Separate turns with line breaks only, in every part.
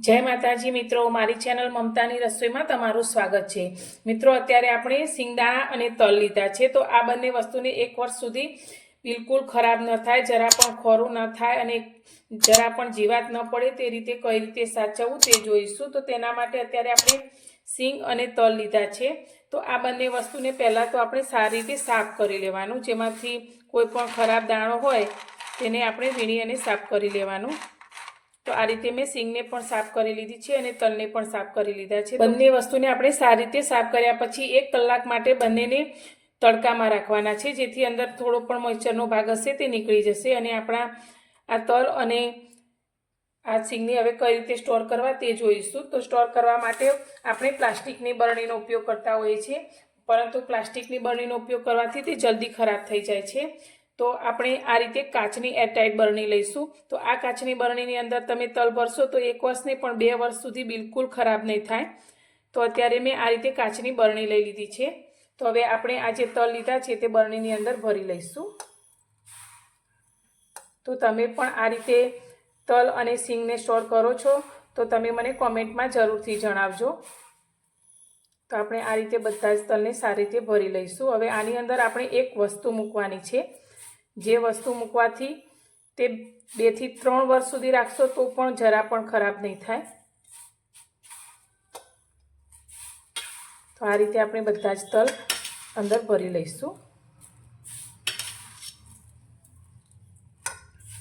जय माताजी मित्रों, मारी चेनल ममतानी रसोई में तमारुं स्वागत है। मित्रों, अत्यारे आपणे सींगदाणा अने तल लीधा छे, तो आ बंने वस्तुने 1 वर्ष सुधी बिल्कुल खराब न थाय, जरा पण खोरुं न थाय अने जरा पण जीवात न पड़े ते रीते कई रीते साचवવું ते जोईशुं। तो तेना माटे अत्यारे आपणे सींग अने तल लीधा छे। तो आ बंने वस्तुने पहेला तो आपणे सारी रीते साफ करी लेवानुं, जेमांथी कोई पण खराब दाणो होय तेने आपणे वीणी अने साफ करी लेवानुं। तो आ रीते मैं सींगने पण साफ करी लीधी छे अने तलने पण साफ करी लीधा छे। बंने वस्तुने आपणे सारी रीते साफ कर्या पछी 1 कलाक माटे बंनेने तड़कामां राखवाना छे, जेथी अंदर थोड़ो पण मॉइस्चरनो भाग हशे ते निकળી जशे अने आपणा आ तल अने आ सींगने हवे कई रीते स्टोर करवा ते जोईशुं। तो स्टोर करवा माटे आपणे प्लास्टिकनी बरણીનો उपयोग करता होईए छीए, परंतु प्लास्टिकनी बरણીનો उपयोग करवाथी ते जल्दी खराब थई जाय छे। तो आपणे आ रीते काचनी एरटाइट बरणी लईशुं। तो आ काचनी बरણીની अंदर तमे तल भरशो तो 1 वर्ष नहीं पण 2 वर्ष सुधी बिल्कुल खराब नहीं थाय। तो अत्यारे मैं आ रीते काचनी बरणी लई लीधी छे। तो हवे आपणे आ जे तल लीधा छे ते बरણીની अंदर भरी लईशुं। तो तमे पण आ रीते तल अने सींगने स्टोर करो छो तो तमे मने कॉमेंट में जरूरथी जणावजो। तो आपणे आ रीते बधा ज तलने सारी रीते भरी लईशुं। हवे आनी अंदर आपणे एक वस्तु मूकवानी छे, जे वस्तु मूकवाथी ते 2 થી 3 वर्ष सुधी राखशो तो पण जरा पण खराब नहीं थाय। तो आ रीते आपणे बधा ज तल अंदर भरी लईशुं।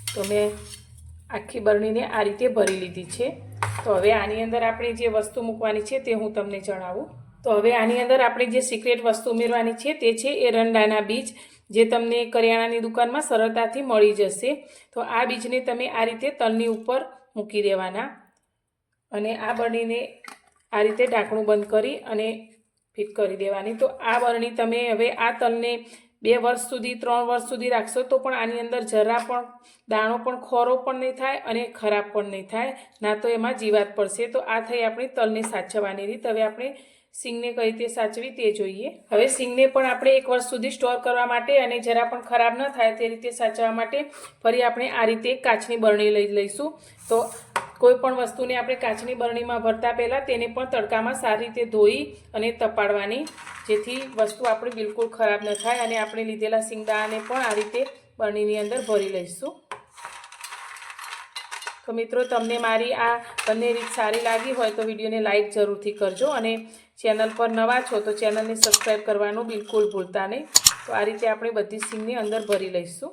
तो मैं आखी बरણીને आ रीते भरी लीधी छे। तो हवे आनी अंदर आपणे जे वस्तु मूकवानी छे ते हूँ तमने जणावुं। तो हवे आनी अंदर आपणे जे सीक्रेट वस्तु उमेरवानी छे ते छे एरंडाना बीज, जे तमने करियाणानी दुकानमां सरळताथी मळी जशे। तो आ बीजने तमे आ रीते तलनी उपर मूकी देवाना अने आ बरણીને आ रीते ढांकणुं बंद करी अने फीट करी देवानी। तो आ बरણી तमे हवे आ तलने 2 वर्ष सुधी 3 वर्ष सुधी राखशो तो पण आनी अंदर जरा पण दाणो पण खोरो पण नहीं थाय अने खराब पण नहीं थाय, ना तो एमां जीवात पड़शे। तो आ थई आपणी तलने साचववानी रीत। हवे आपणे सींगने कई रीते साचवी ते जोईए। हवे सींगने पण आपणे 1 वर्ष सुधी स्टोर करवा माटे अने जरा पण खराब न थाय ते रीते साचववा माटे फरी आपणे आ रीते काचनी बरणी लई लईशुं। तो कोईपण वस्तुने आपणे काचनी बरણીमां भरता पहेला तेने पण तड़कामां सारी रीते धोई अने तपाड़वानी, जेथी वस्तु आपणी बिल्कुल खराब न थाय। अने आपणे लीधेला सींगदाणाने पण आ रीते बरણીની अंदर भरी लईशुं। तो मित्रों, तमने मारी आ बंने रीत सारी लागी होय तो विडियोने लाइक जरूरथी करजो अने चेनल पर नवा छो तो चेनलने सब्सक्राइब करवानुं बिल्कुल भूलता नहीं। तो आ रीते आपणे बधी सींगने अंदर भरी लईशुं।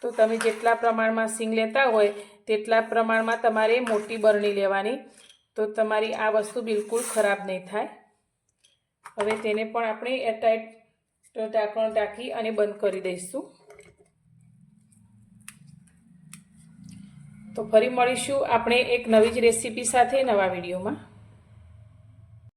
तो तमे जेटला प्रमाणमां सींग लेता होय तेटला प्रमाणमां तमारे मोटी बरणी लेवानी, तो तमारी आ वस्तु बिल्कुल खराब नहीं थाय। हवे तेने पण आपणे एरटाइट ढांकण ढांकी अने बंद करी दईशुं। तो फरी मळीशुं आपणे एक नवी ज रेसिपी साथे नवा विडियोमां।